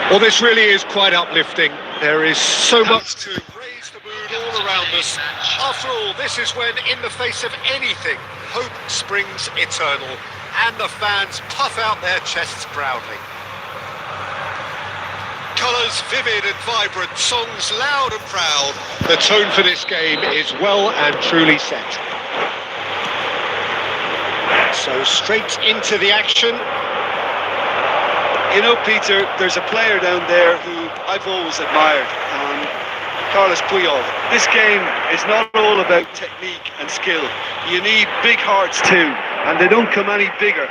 Well, this really is quite uplifting. There is so much to raise the mood all around us. After all, this is when, in the face of anything, hope springs eternal, and the fans puff out their chests proudly. Colours vivid and vibrant, songs loud and proud. The tone for this game is well and truly set. So straight into the action. You know, Peter, there's a player down there who I've always admired, Carlos Puyol. This game is not all about technique and skill. You need big hearts too, and they don't come any bigger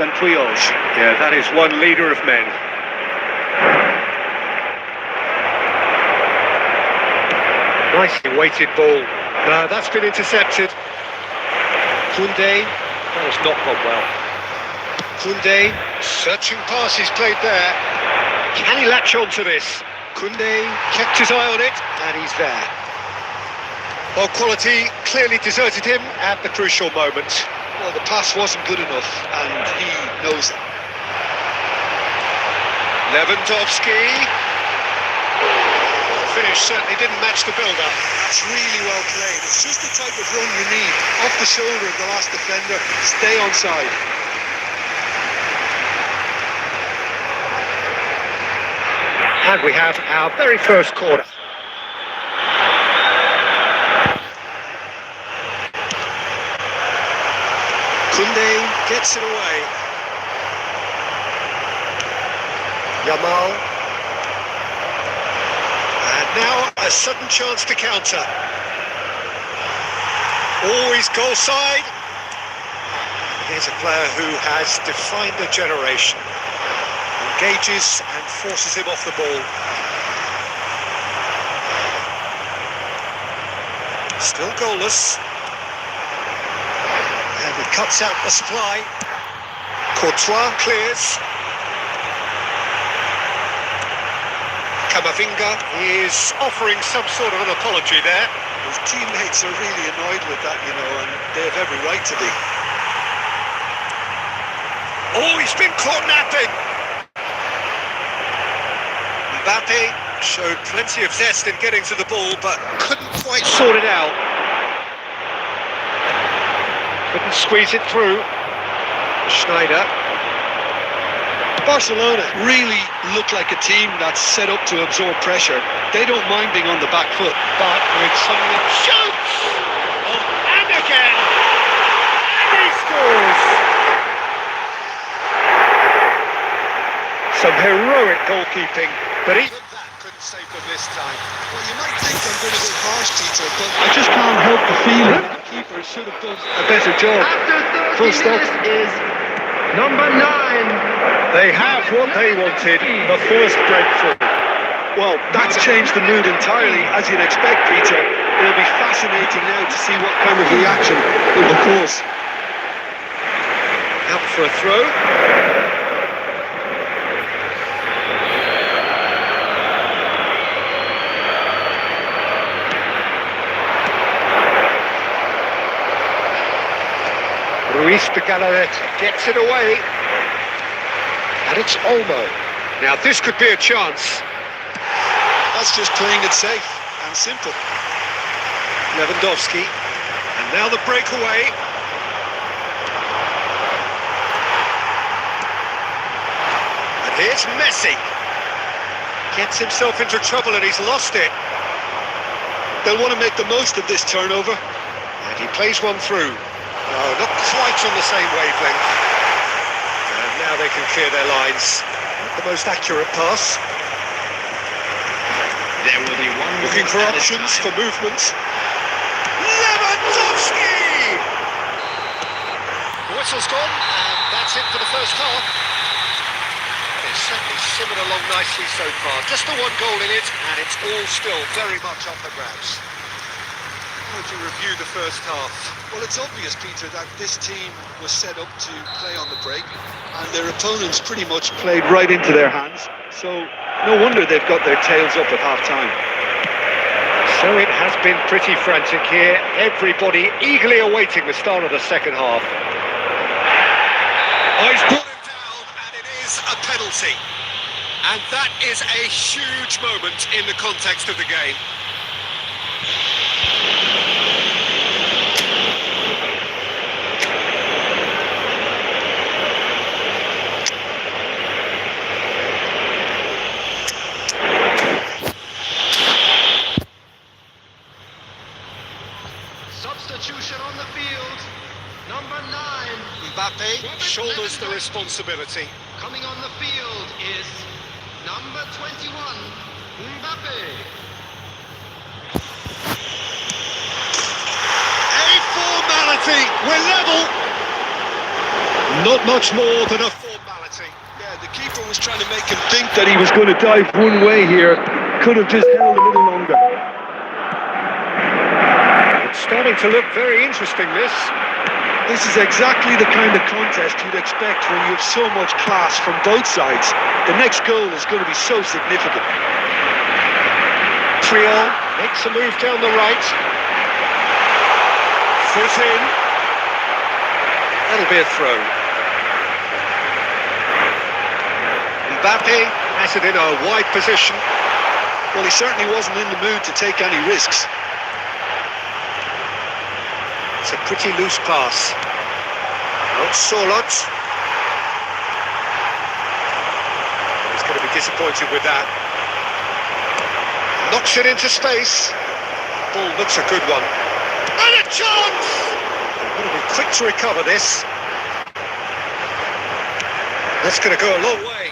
than Puyol's. Yeah, that is one leader of men. Nicely weighted ball. That's been intercepted. Koundé, that has not gone well. Koundé, searching pass is played there. Can he latch on to this? Koundé kept his eye on it, and he's there. Well, quality clearly deserted him at the crucial moment. Well, the pass wasn't good enough, and he knows it. Lewandowski. The finish certainly didn't match the build-up. That's really well played. It's just the type of run you need. Off the shoulder of the last defender, stay onside. And we have our very first corner. Koundé gets it away. Yamal. And now a sudden chance to counter. Always goal side. Here's a player who has defined a generation. Engages and forces him off the ball. Still goalless. And he cuts out the supply. Courtois clears. Camavinga is offering some sort of an apology there. His teammates are really annoyed with that, you know, and they have every right to be. Oh, he's been caught napping. Mbappe showed plenty of zest in getting to the ball, but couldn't quite sort it out. Couldn't squeeze it through. Schneider. Barcelona really look like a team that's set up to absorb pressure. They don't mind being on the back foot. But with someone that shoots! Oh, and again! And he scores! Some heroic goalkeeping, but even that couldn't save them this time. Well, you might think I'm going to be harsh, Peter, but I just can't help the feeling that the keeper should have done a better job. After 30 Full stop. minutes is number 9. They have what they wanted, the first breakthrough. Well, that's changed the mood entirely, as you'd expect, Peter. It'll be fascinating now to see what kind of reaction it will cause. Out for a throw. Ruiz de Galarreta gets it away. And it's Olmo. Now this could be a chance. That's just playing it safe and simple. Lewandowski. And now the breakaway. And here's Messi. Gets himself into trouble and he's lost it. They'll want to make the most of this turnover. And he plays one through. No, not quite on the same wavelength. And now they can clear their lines. Not the most accurate pass. There will be one Looking for options for movement. Lewandowski! The whistle's gone, and that's it for the first half. It's certainly simmered along nicely so far. Just the one goal in it, and it's all still very much up for grabs. How would you review the first half? Well, it's obvious, Peter, that this team was set up to play on the break, and their opponents pretty much played right into their hands. So no wonder they've got their tails up at half-time. So it has been pretty frantic here. Everybody eagerly awaiting the start of the second half. Oh, he's brought him down, and it is a penalty. And that is a huge moment in the context of the game. Substitution on the field. Number 9. Mbappe shoulders the responsibility. Coming on the field is number 21. Mbappe. A formality. We're level. Not much more than a formality. Yeah, the keeper was trying to make him think that he was going to dive one way here. Could have just held a little longer. It's starting to look very interesting, this. This is exactly the kind of contest you'd expect when you have so much class from both sides. The next goal is going to be so significant. Triol makes a move down the right. Foot in. That'll be a throw. Mbappe has it in a wide position. Well, he certainly wasn't in the mood to take any risks. It's a pretty loose pass. Not Solot. He's going to be disappointed with that. Knocks it into space. Ball looks a good one. And a chance! They're going to be quick to recover this. That's going to go a long way.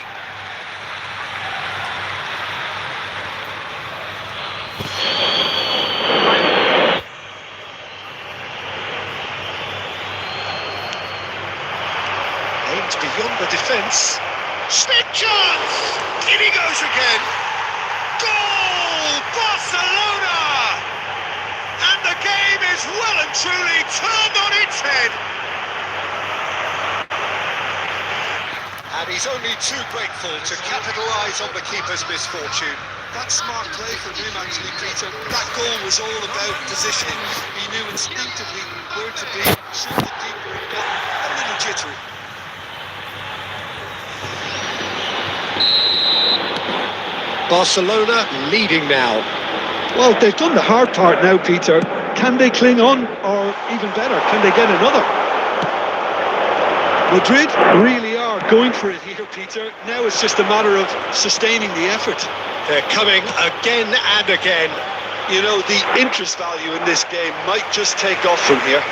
Aimed beyond the defence. Snip chance! In he goes again. Goal! Barcelona! And the game is well and truly turned on its head. And he's only too grateful to capitalise on the keeper's misfortune. That's smart play from him, actually, Peter. That goal was all about positioning. He knew instinctively where to be, shoot the keeper, and got a little jittery. Barcelona leading now. Well, they've done the hard part now, Peter. Can they cling on, or even better, can they get another? Madrid really are going for it here, Peter. Now it's just a matter of sustaining the effort. They're coming again and again. You know, the interest value in this game might just take off from here.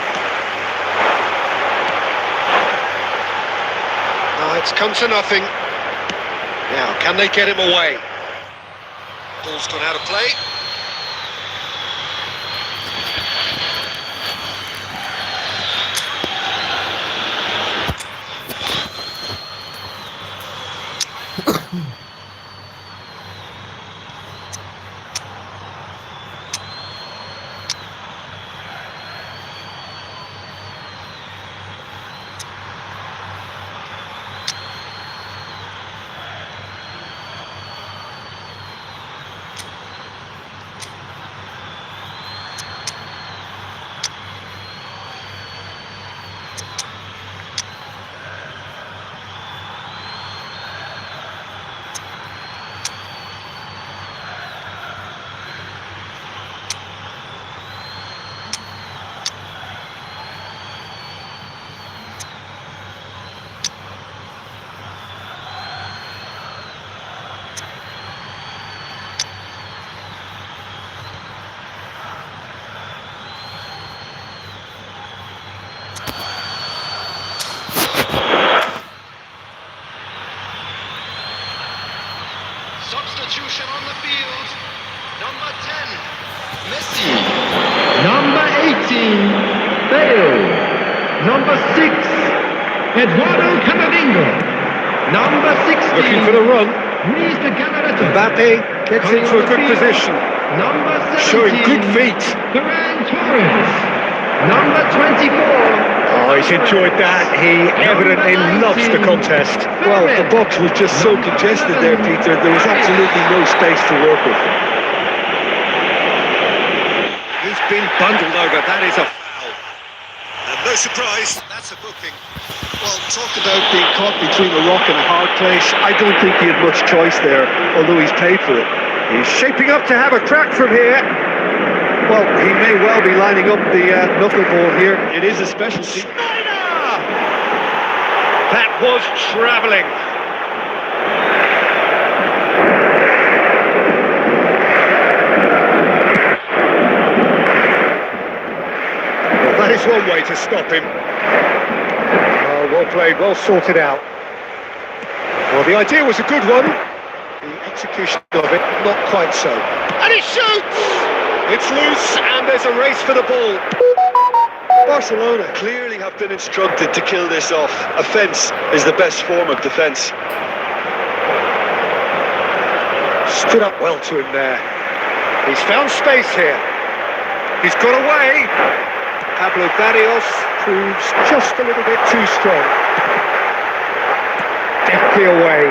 It's come to nothing. Now, can they get him away? Ball's gone out of play. Substitution on the field. Number 10, Messi. Number 18, Bale. Number 6, Eduardo Camavinga. Number 16, Looking for the run. Luis de Galarreta. Mbappe gets into a good position. Number 17, Showing good feet. Ferran Torres. Number 24. Oh, he's enjoyed that. He evidently loves the contest. Well, the box was just so congested there, Peter. There was absolutely no space to work with. He's been bundled over. That is a foul. And no surprise, that's a booking. Well, talk about being caught between a rock and a hard place. I don't think he had much choice there, although he's paid for it. He's shaping up to have a crack from here. Well, he may well be lining up the knuckleball here. It is a specialty. That was travelling. Well, that is one way to stop him. Oh, well played, well sorted out. Well, the idea was a good one. The execution of it, not quite so. And he shoots! It's loose, and there's a race for the ball. Barcelona clearly have been instructed to kill this off. Offence is the best form of defence. Stood up well to him there. He's found space here. He's got away. Pablo Barrios proves just a little bit too strong. Deftly away.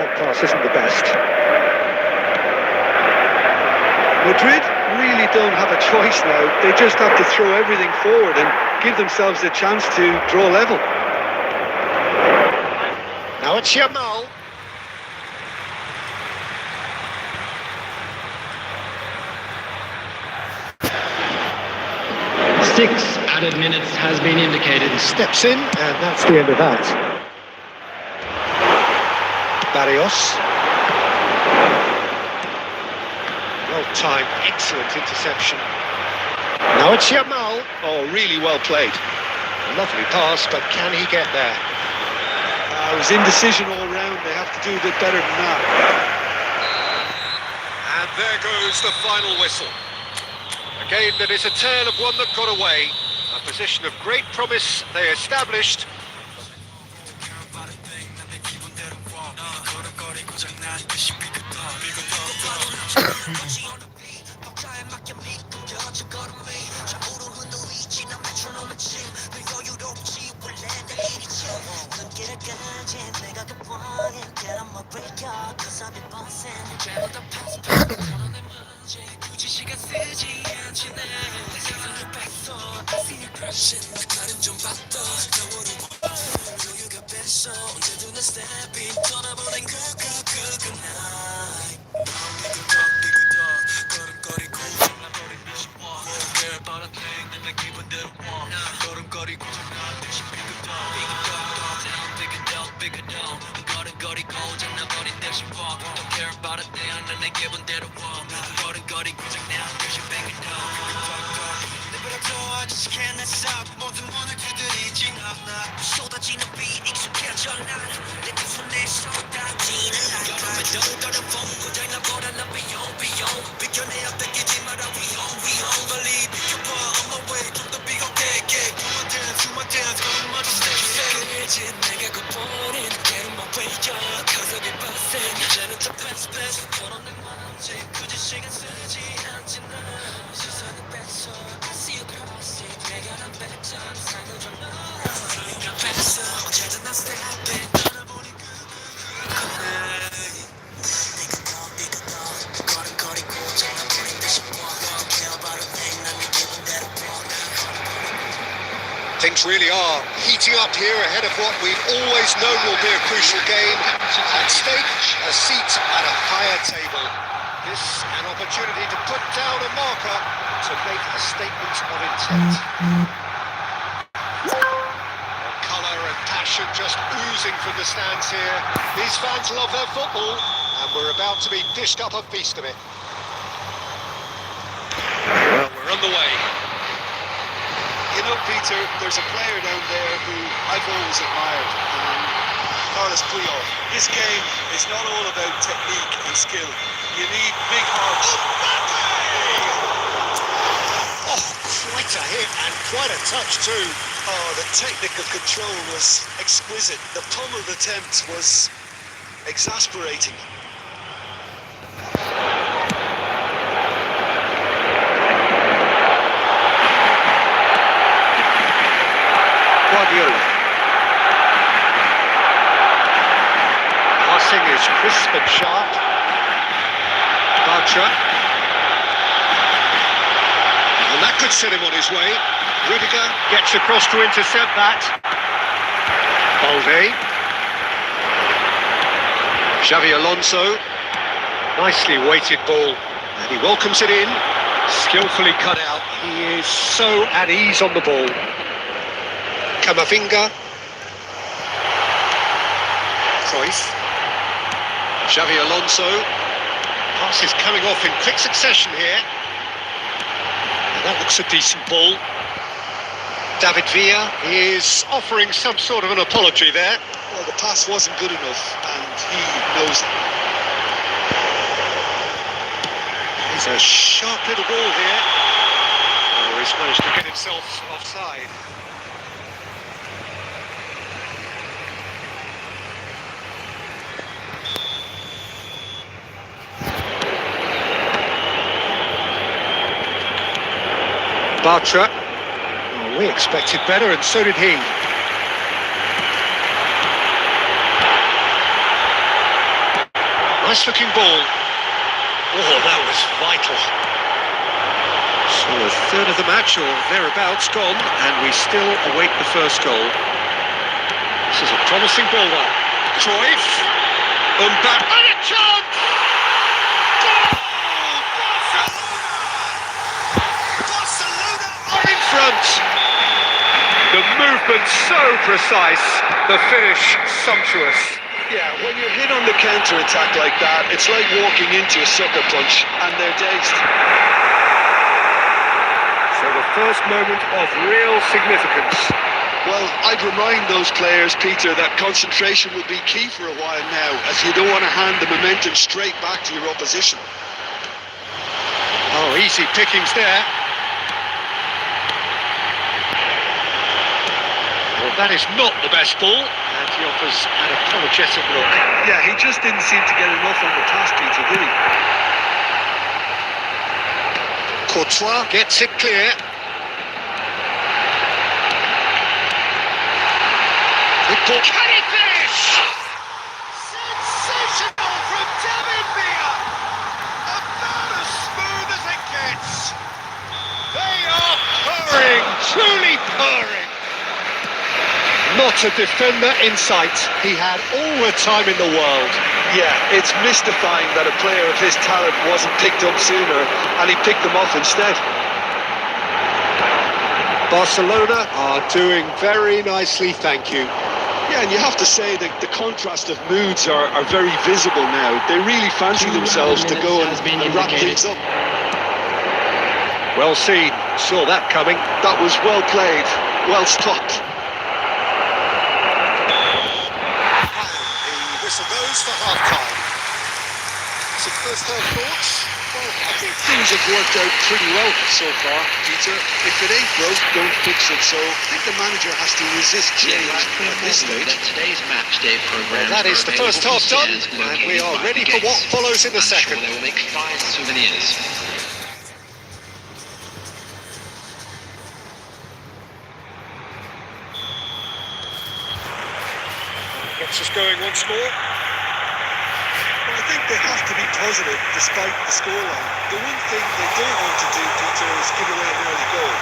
That pass isn't the best. Madrid really don't have a choice now. They just have to throw everything forward and give themselves a chance to draw level. Now it's Yamal. Six added minutes has been indicated. Steps in, and that's the end of that. Barrios. Well-timed, excellent interception. Now it's Yamal. Oh, really well played. Lovely pass, but can he get there? It was indecision all round. They have to do a bit better than that. And there goes the final whistle. A game that is a tale of one that got away. A position of great promise they established. Things really are heating up here ahead of what we've always known will be a crucial game. At stake, a seat at a higher table. This an opportunity to put down a marker to make a statement of intent. Colour and passion just oozing from the stands here. These fans love their football, and we're about to be dished up a feast of it. Well, we're on the way. You know, Peter, there's a player down there who I've always admired, Carlos Puyol. This game is not all about technique and skill. You need big hearts. Oh, quite a hit and quite a touch too. Oh, the technical control was exquisite. The pummeled attempt was exasperating. Passing is crisp and sharp. Bartra. And that could set him on his way. Rudiger gets across to intercept that. Balde. Xavi Alonso. Nicely weighted ball. And he welcomes it in. Skillfully cut out. He is so at ease on the ball. Camavinga. Cruyff. Xavi Alonso. Pass is coming off in quick succession here. And that looks a decent ball. David Villa is offering some sort of an apology there. Well, the pass wasn't good enough, and he knows it. He's a sharp little ball here. Oh, he's managed to get himself offside. Bartra. Oh, we expected better, and so did he. Nice looking ball. Oh, that was vital. So a third of the match, or thereabouts, gone, and we still await the first goal. This is a promising ball, though. Cruyff. Mbappe. And a chance! Front. The movement so precise, the finish sumptuous. Yeah, when you're hit on the counter-attack like that, it's like walking into a sucker punch, and they're dazed. So the first moment of real significance. Well, I'd remind those players, Peter, that concentration will be key for a while now, as you don't want to hand the momentum straight back to your opposition. Oh, easy pickings there. Well, that is not the best ball, and he offers an apologetic look. Yeah, he just didn't seem to get enough on the pass, Peter, did he? Courtois gets it clear. Good ball. Can he finish? finish! Sensational from David Villa! About as smooth as it gets! They are purring, truly purring! Not a defender in sight. He had all the time in the world. Yeah, it's mystifying that a player of his talent wasn't picked up sooner, and he picked them off instead. Barcelona are doing very nicely, thank you. Yeah, and you have to say that the contrast of moods are very visible now. They really fancy themselves to go and wrap things up. Well seen, saw that coming. That was well played, well stopped. The whistle goes for half-time. Some first-half thoughts? Well, I think things have worked out pretty well so far, Peter. If it ain't broke, don't fix it. So I think the manager has to resist change at this stage. Today's match day program. That is the first half done, and we are ready for what follows in the second. They will make fine souvenirs. Gets us going once more. Well, I think they have to be positive despite the scoreline. The one thing they don't want to do, Peter, is give away an early goal.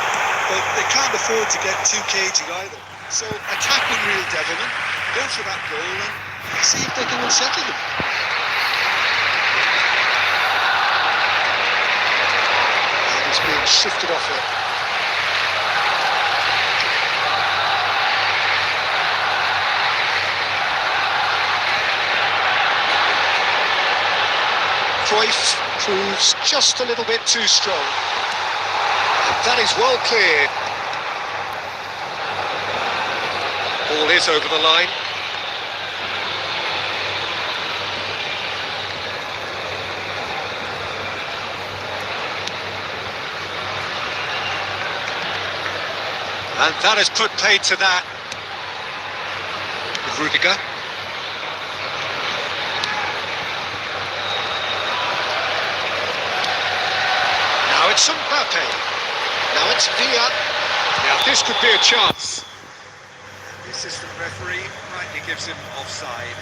But they can't afford to get too cagey either. So attack with real devilment, go for that goal and see if they can unsettle them. And he's being shifted off it. Cruyff proves just a little bit too strong. And that is well cleared. Ball is over the line. And that has put paid to that. Rudiger. Now it's Mbappe. Now it's Villa. Now this could be a chance. The assistant referee rightly gives him offside.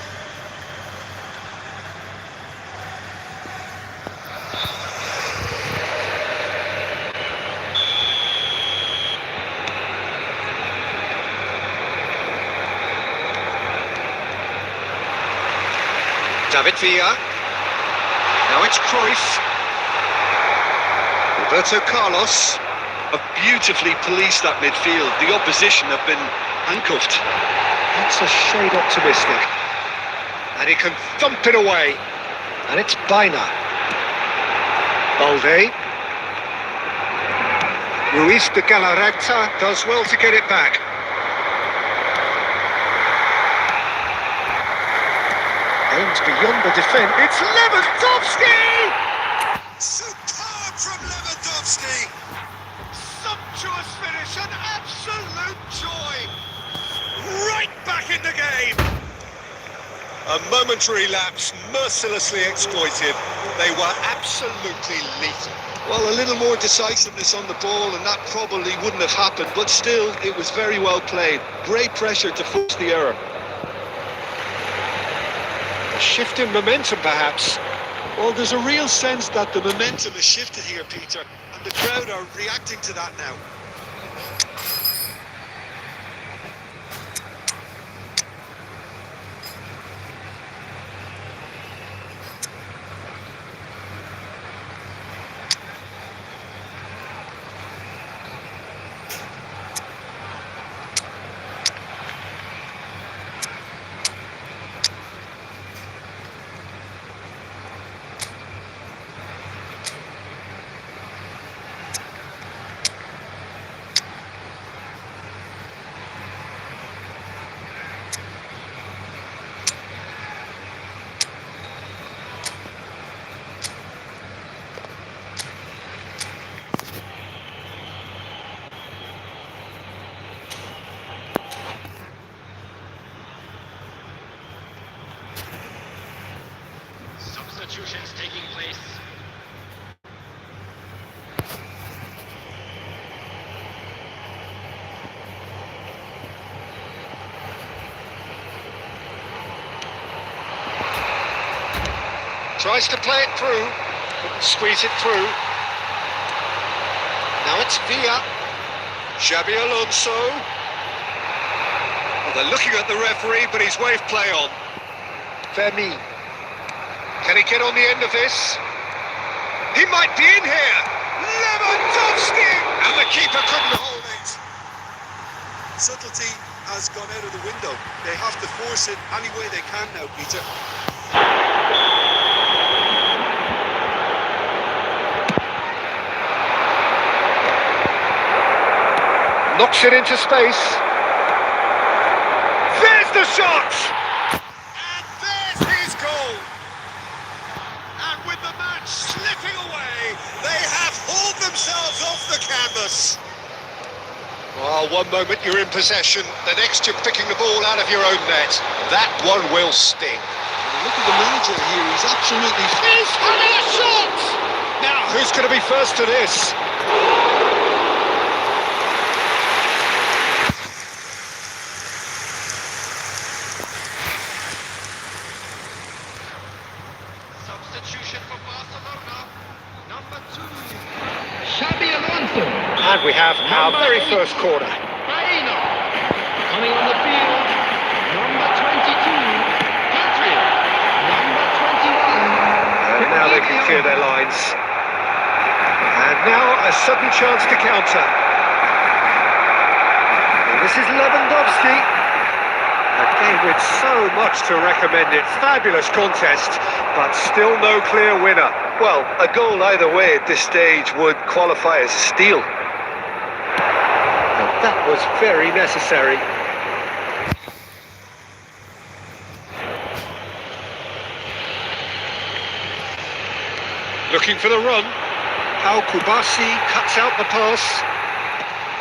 David Villa. Now it's Cruyff. Roberto Carlos. Have beautifully policed that midfield. The opposition have been handcuffed. That's a shade optimistic. And he can thump it away. And it's Baina. Balde. Ruiz de Galarreta does well to get it back. Aims beyond the defence. It's Lewandowski! Superb from Lewandowski! Sumptuous finish, an absolute joy! Right back in the game! A momentary lapse, mercilessly exploited. They were absolutely lethal. Well, a little more decisiveness on the ball and that probably wouldn't have happened, but still, it was very well played. Great pressure to force the error. A shift in momentum, perhaps. Well, there's a real sense that the momentum has shifted here, Peter, and the crowd are reacting to that now. Substitutions taking place. Tries to play it through, couldn't squeeze it through. Now it's Villa. Xabi Alonso. Well, they're looking at the referee, but he's waved play on. Fermi. Can he get on the end of this? He might be in here. Lewandowski! And the keeper couldn't hold it. Subtlety has gone out of the window. They have to force it any way they can now, Peter. Knocks it into space. There's the shot! And there's his goal! And with the match slipping away, they have hauled themselves off the canvas. Well, one moment you're in possession, the next you're picking the ball out of your own net. That one will sting. Look at the manager here, he's absolutely... He's having a shot! Now, who's going to be first to this? Substitution for Barcelona. Number 2. Xabi Alonso. And we have our very first corner. Baena. Coming on the field. Number 22. Patrick. Number 21. And now they can clear their lines. And now a sudden chance to counter. And this is Lewandowski. A game with so much to recommend it. Fabulous contest, but still no clear winner. Well, a goal either way at this stage would qualify as a steal. And that was very necessary. Looking for the run. How Kubasi cuts out the pass.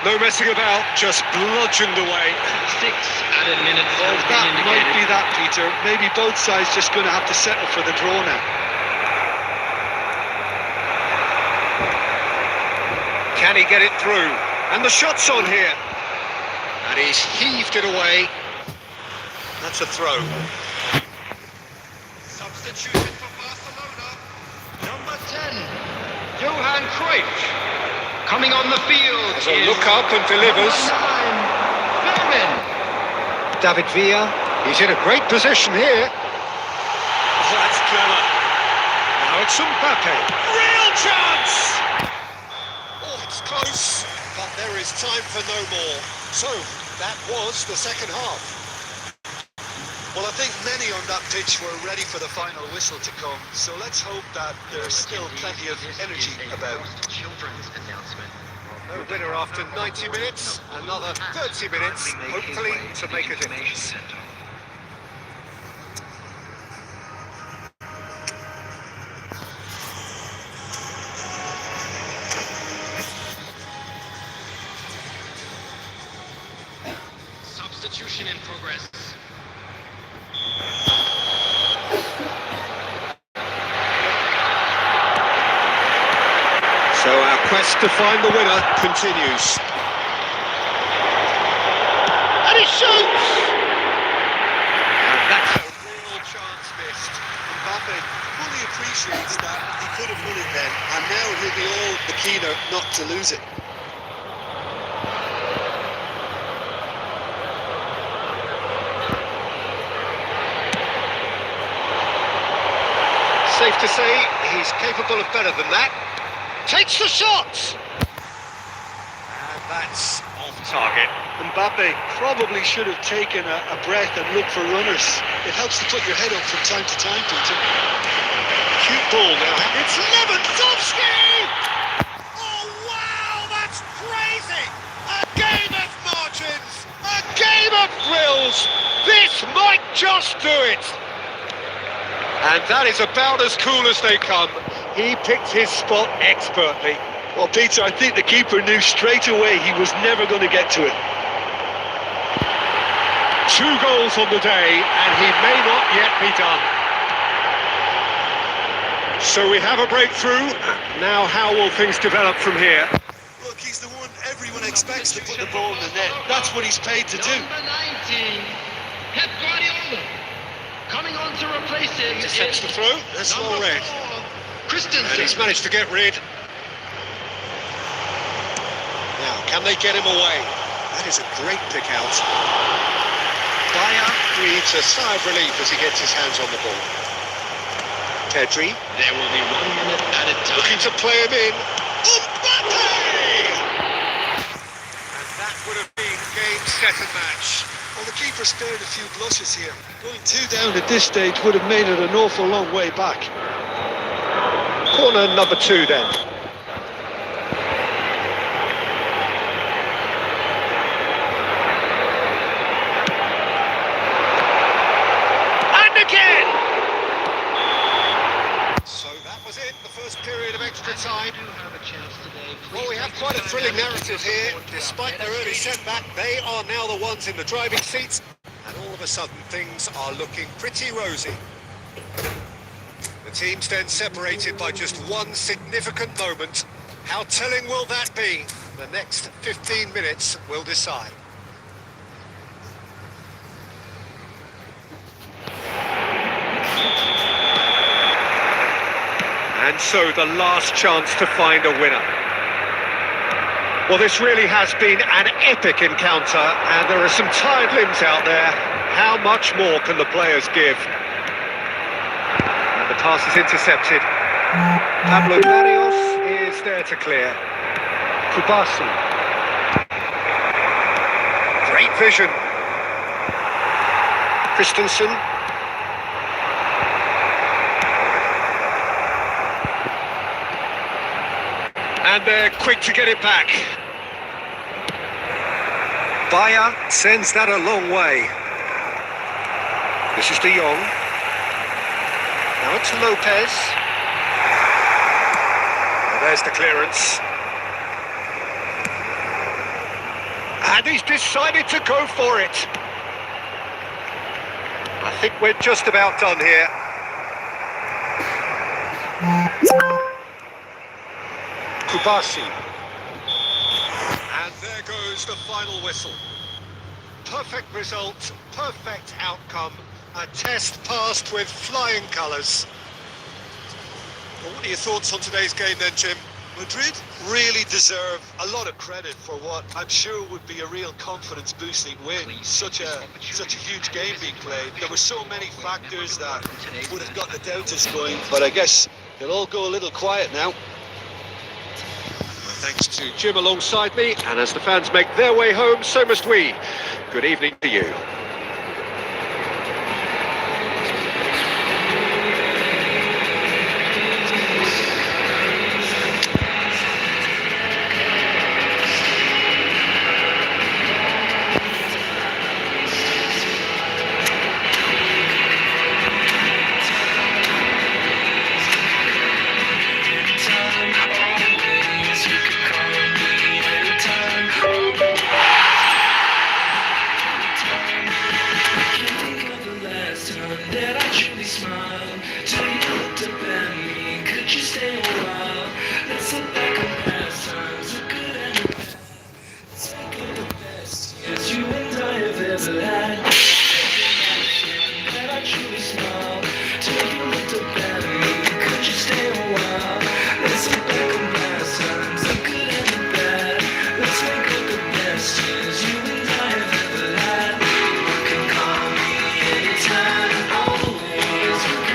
No messing about, just bludgeoned away. 6 added minutes Well, have that been might indicated. be that, Peter. Maybe both sides just going to have to settle for the draw now. Can he get it through? And the shot's on here. And he's heaved it away. That's a throw. Substitution for Barcelona. Number 10. Johan Cruyff. Coming on the field. So look up and delivers. David Villa. He's in a great position here. Oh, that's clever. Now it's Mbappe. Real chance! Oh, it's close, but there is time for no more. So, that was the second half. Well, I think many on that pitch were ready for the final whistle to come, so let's hope that there's still plenty of energy about. Children's announcement. No winner after 90 minutes, another 30 minutes, hopefully to make a difference. Substitution in progress. So our quest to find the winner continues. And he shoots! And that's a real chance missed. Mbappe fully appreciates that he could have won it then, and now he'll be all the keener not to lose it. Safe to say he's capable of better than that. Takes the shot! And that's off target. Mbappe probably should have taken a breath and looked for runners. It helps to put your head up from time to time, Peter. Cute ball now. It's Lewandowski! Oh, wow, that's crazy! A game of margins! A game of thrills! This might just do it! And that is about as cool as they come. He picked his spot expertly. Well, Peter, I think the keeper knew straight away he was never going to get to it. 2 goals on the day, and he may not yet be done. So we have a breakthrough. Now how will things develop from here? Look, he's the one everyone expects to put the ball in the net. That's what he's paid to do. Number 19. Pep Guardiola. Coming on on to replace him. Intercepts the throw. That's well read. Christensen. And he's managed to get rid. Now, can they get him away? That is a great pick out. Dyer breathes a sigh of relief as he gets his hands on the ball. Pedri. There will be 1 minute added time. Looking to play him in. Mbappe! And that would have been game, set and match. Well, the keeper spared a few blushes here. Going 2 down at this stage would have made it an awful long way back. Corner number 2 then. And again! So that was it, the first period of extra time. Well, we have quite a thrilling narrative here. Despite their early setback, they are now the ones in the driving seats. And all of a sudden, things are looking pretty rosy. The teams then separated by just one significant moment. How telling will that be? The next 15 minutes will decide. And so the last chance to find a winner. Well, this really has been an epic encounter, and there are some tired limbs out there. How much more can the players give? And the pass is intercepted. Pablo Barrios is there to clear. Kubasi. Great vision. Christensen. And they're quick to get it back. Bayer sends that a long way. This is De Jong. Now it's Lopez. And there's the clearance. And he's decided to go for it. I think we're just about done here. Kubasi. And there goes the final whistle. Perfect result, perfect outcome. A test passed with flying colours. Well, what are your thoughts on today's game then, Jim? Madrid really deserve a lot of credit for what I'm sure would be a real confidence-boosting win. Such a huge game being played. There were so many factors that would have got the doubters going, but I guess they'll all go a little quiet now. Thanks to Jim alongside me, and as the fans make their way home, so must we. Good evening to you. You can call me anytime, always.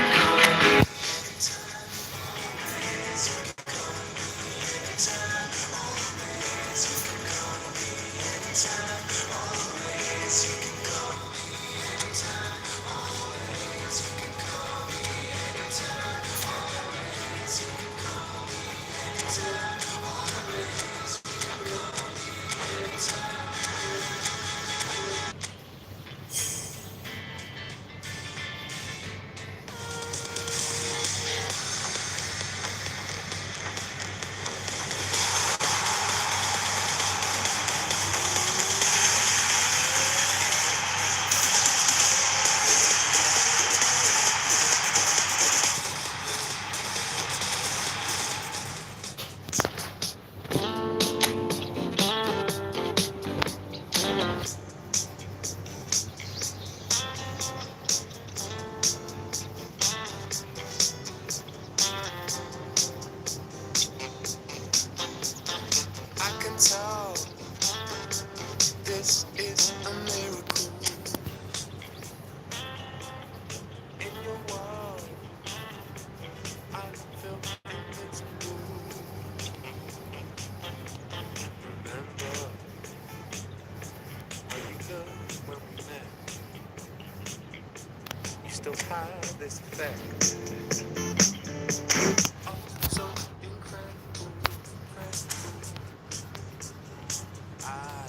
still have this effect. Oh, so incredible, incredible. I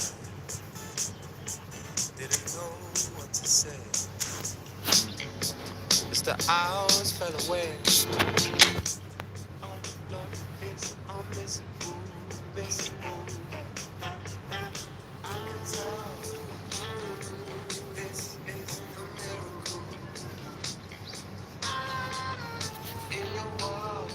didn't know what to say. As the hours fell away. Oh, Lord, it's on this move. I can tell this is a miracle in your world.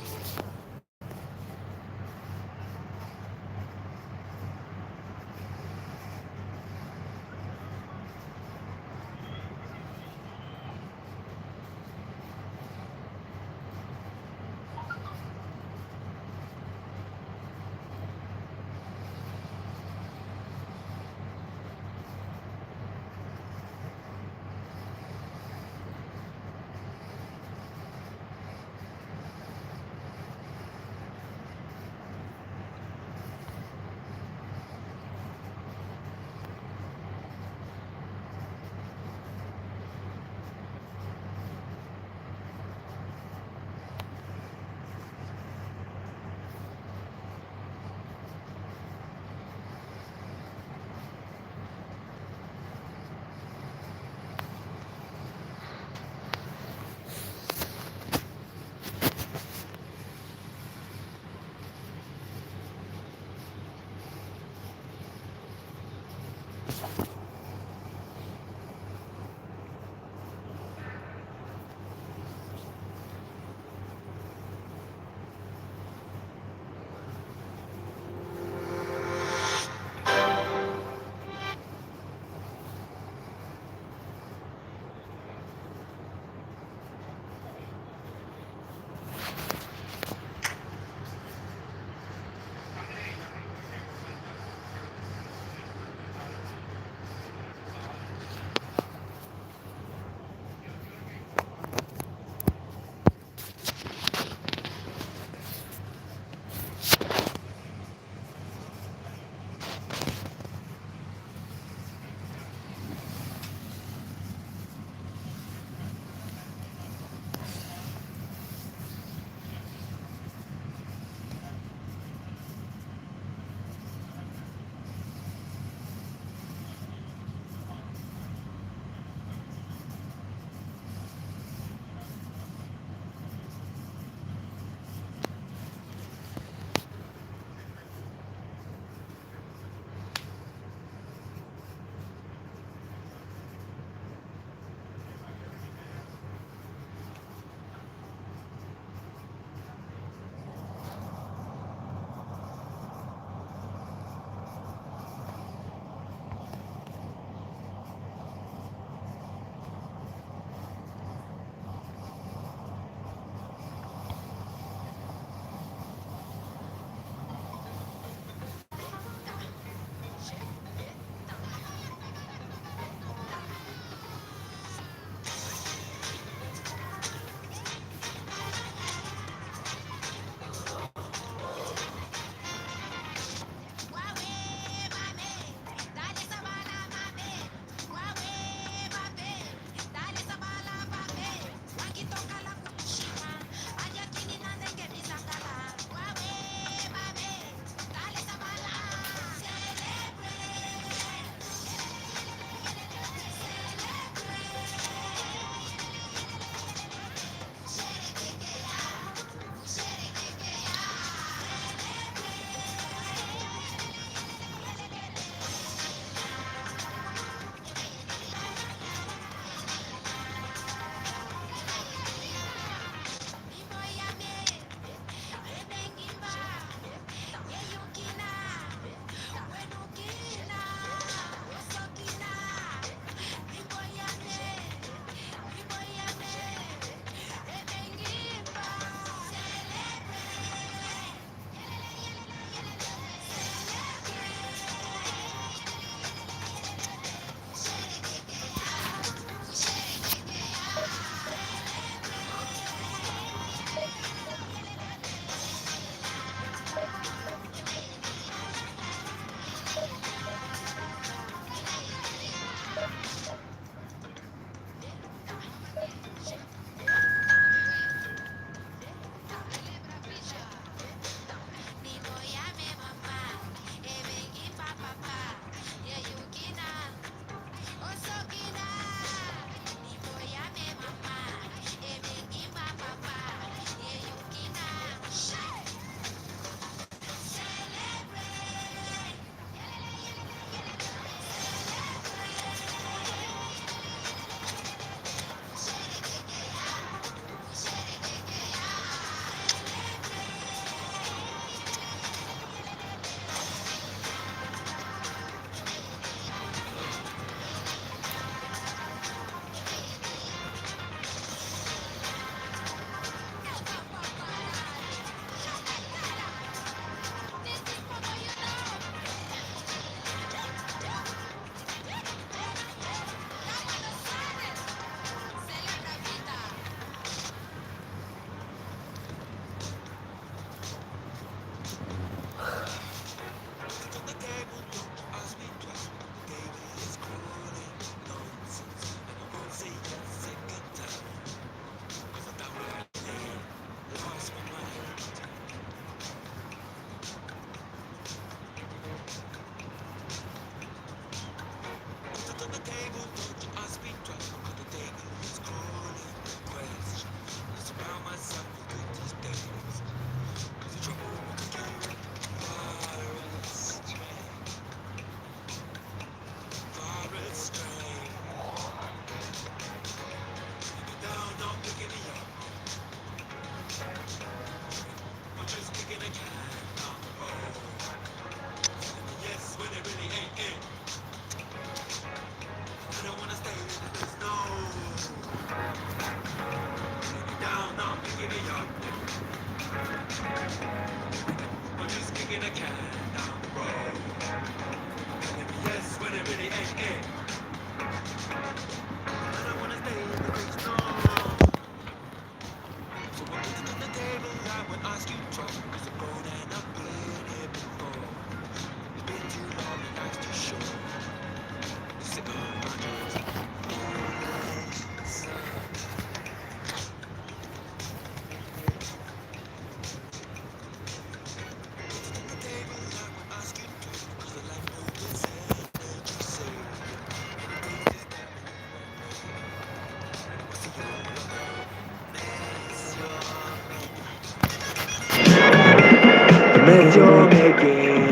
meglio making.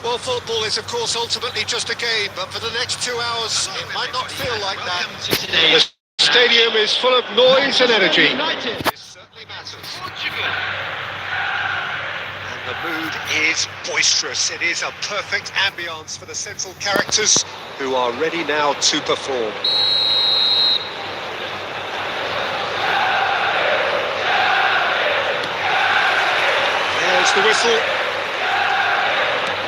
Well, football is, of course, ultimately just a game, but for the next 2 hours, it might not feel like that. The stadium is full of noise and energy. This certainly matters. And the mood is boisterous. It is a perfect ambience for the central characters who are ready now to perform. There's the whistle.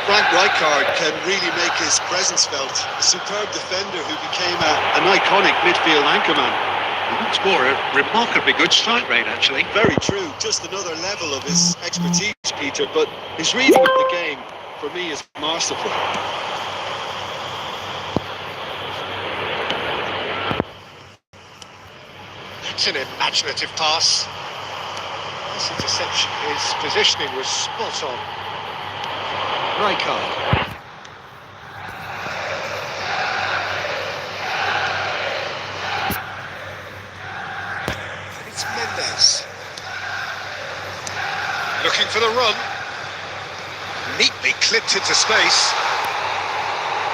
Frank Rijkaard can really make his presence felt. A superb defender who became an iconic midfield anchorman. What's more, a remarkably good strike rate, actually. Very true. Just another level of his expertise, Peter. But his reading of the game, for me, is masterful. It's an imaginative pass. This interception, his positioning was spot on. Rijkaard. And it's Mendes. Looking for the run. Neatly clipped into space.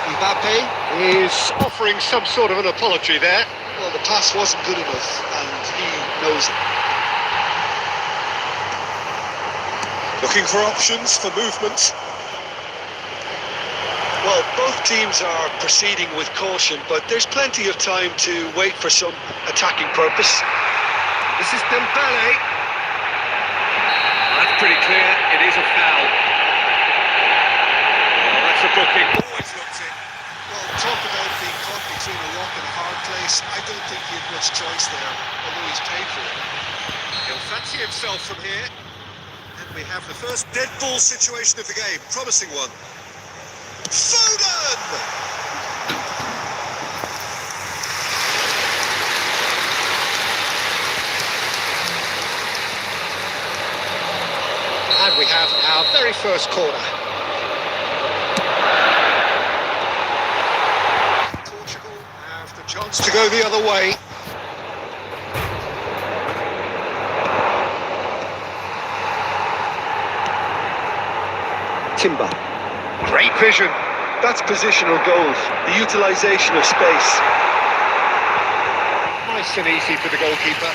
Mbappe is offering some sort of an apology there. Well, the pass wasn't good enough, and he knows it. Looking for options for movement. Well, both teams are proceeding with caution, but there's plenty of time to wait for some attacking purpose. This is Dembele. That's pretty clear. It is a foul. Oh, that's a booking. Always looked it. Well, talk about being caught between a rock and a hard place. I don't think he had much choice there, although he's paid for it. He'll fancy himself from here. And we have the first dead ball situation of the game. Promising one. Foden! And we have our very first corner. Portugal have the chance to go the other way. Timber. Great vision. That's positional goals, the utilisation of space. Nice and easy for the goalkeeper.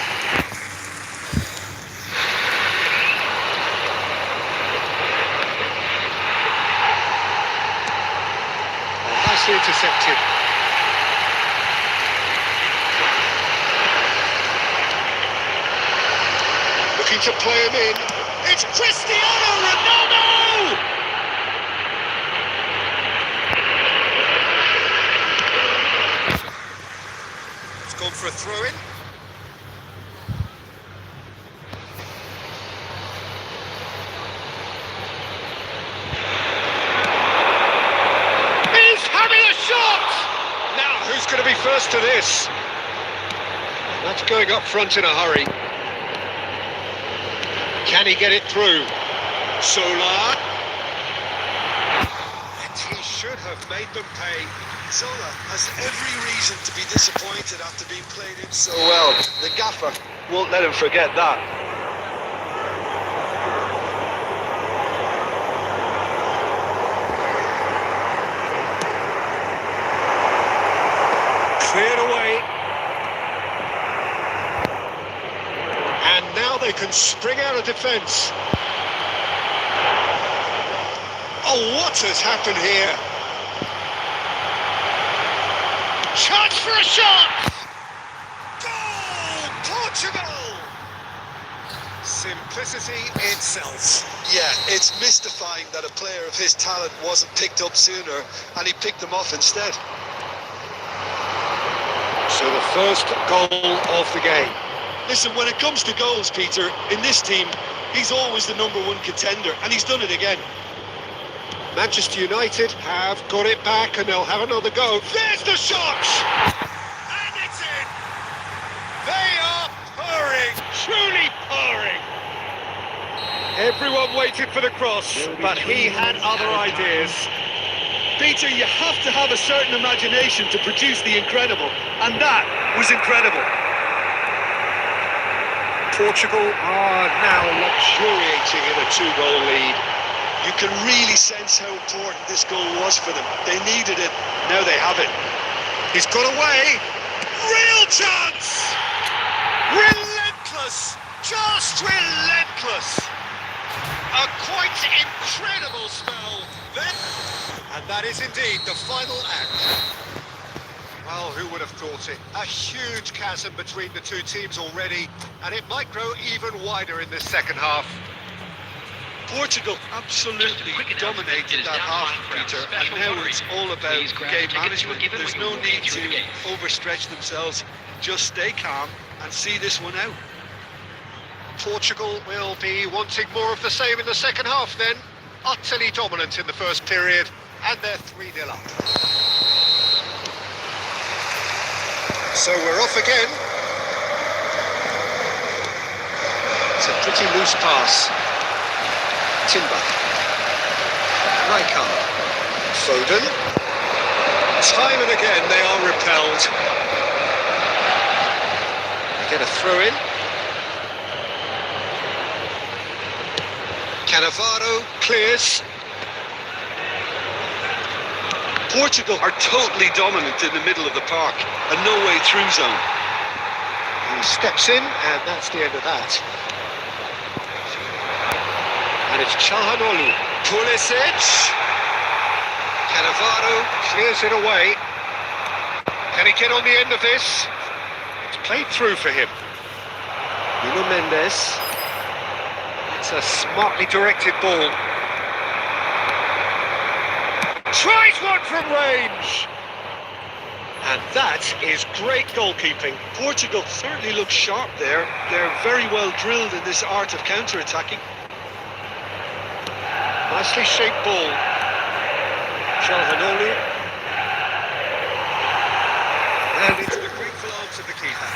Nicely intercepted. Looking to play him in. It's Cristiano Ronaldo! Gone for a throw-in. He's having a shot! Now, who's going to be first to this? That's going up front in a hurry. Can he get it through? Solar. And he should have made them pay. Zola has every reason to be disappointed after being played in so well. The gaffer won't let him forget that. Cleared away. And now they can spring out of defence. Oh, what has happened here? Chance for a shot! Goal! Portugal! Simplicity itself. Yeah, it's mystifying that a player of his talent wasn't picked up sooner, and he picked them off instead. So the first goal of the game. Listen, when it comes to goals, Peter, in this team, he's always the #1 contender, and he's done it again. Manchester United have got it back and they'll have another go. There's the shot! And it's in! They are purring, truly purring. Everyone waited for the cross, but he had other ideas. Peter, you have to have a certain imagination to produce the incredible, and that was incredible. Portugal are now luxuriating in a 2-goal lead. You can really sense how important this goal was for them. They needed it, now they have it. He's got away. Real chance! Relentless! Just relentless! A quite incredible spell then. And that is indeed the final act. Well, who would have thought it? A huge chasm between the two teams already, and it might grow even wider in this second half. Portugal absolutely dominated that half, Peter, and now it's all about game management. There's no need to overstretch themselves. Just stay calm and see this one out. Portugal will be wanting more of the same in the second half then. Utterly dominant in the first period, and they're 3-0 up. So we're off again. It's a pretty loose pass. Timber. Rijkaard. Foden. Time and again they are repelled. They get a throw in. Cannavaro clears. Portugal are totally dominant in the middle of the park, a no-way through zone. He steps in, and that's the end of that. And it's Çalhanoğlu. Pulisic. Cannavaro clears it away. Can he get on the end of this? It's played through for him. Nuno Mendes. It's a smartly directed ball. Tries one from range. And that is great goalkeeping. Portugal certainly look sharp there. They're very well drilled in this art of counter-attacking. Nicely shaped ball. Çalhanoğlu. And into the grateful arms of the keeper.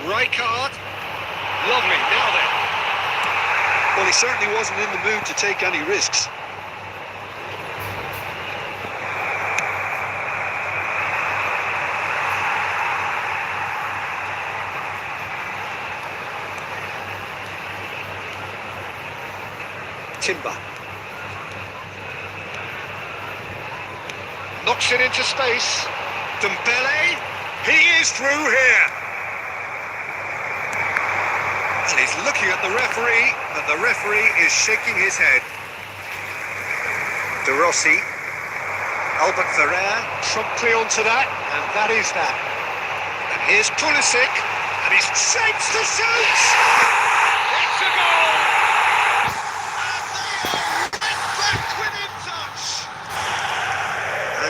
Rijkaard. Lovely, now then. Well, he certainly wasn't in the mood to take any risks. Timber. Knocks it into space. Dembele. He is through here. And he's looking at the referee, and the referee is shaking his head. De Rossi. Albert Ferrer promptly onto that, and that is that. And here's Pulisic, and he's shapes to shoot! It's a goal! And they are back within touch!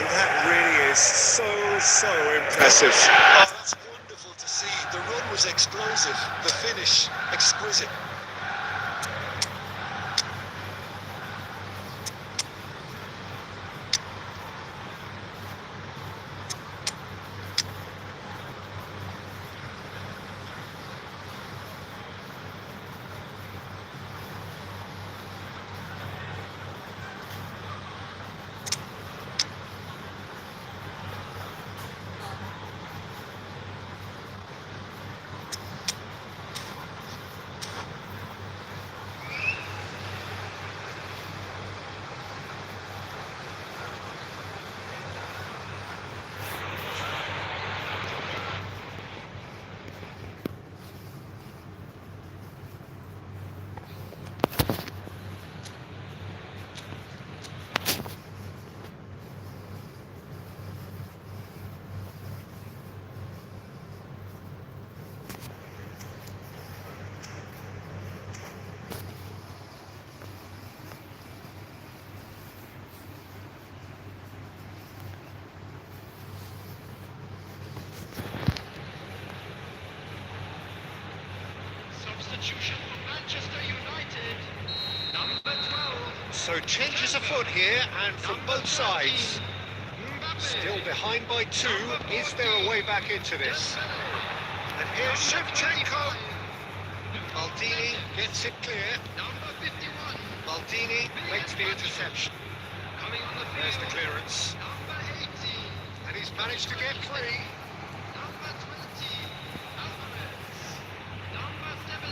And that really is so impressive. Oh, that's wonderful to see. The run was explosive, the finish exquisite. Substitution for Manchester United. Number 12. So changes afoot here, and from both sides. Still behind by 2. Is there a way back into this? And here's Shevchenko. Maldini gets it clear. Number 51. Maldini makes the interception. Coming on the There's the field. clearance. Number 18. And he's managed to get free. Number 20. Alvarez. Number 17.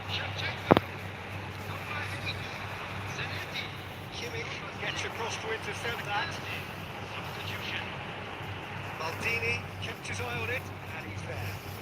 Shevchenko. Number 8. Zanetti. Kimmich gets across to intercept that. Substitution. Maldini kept his eye on it, and he's there.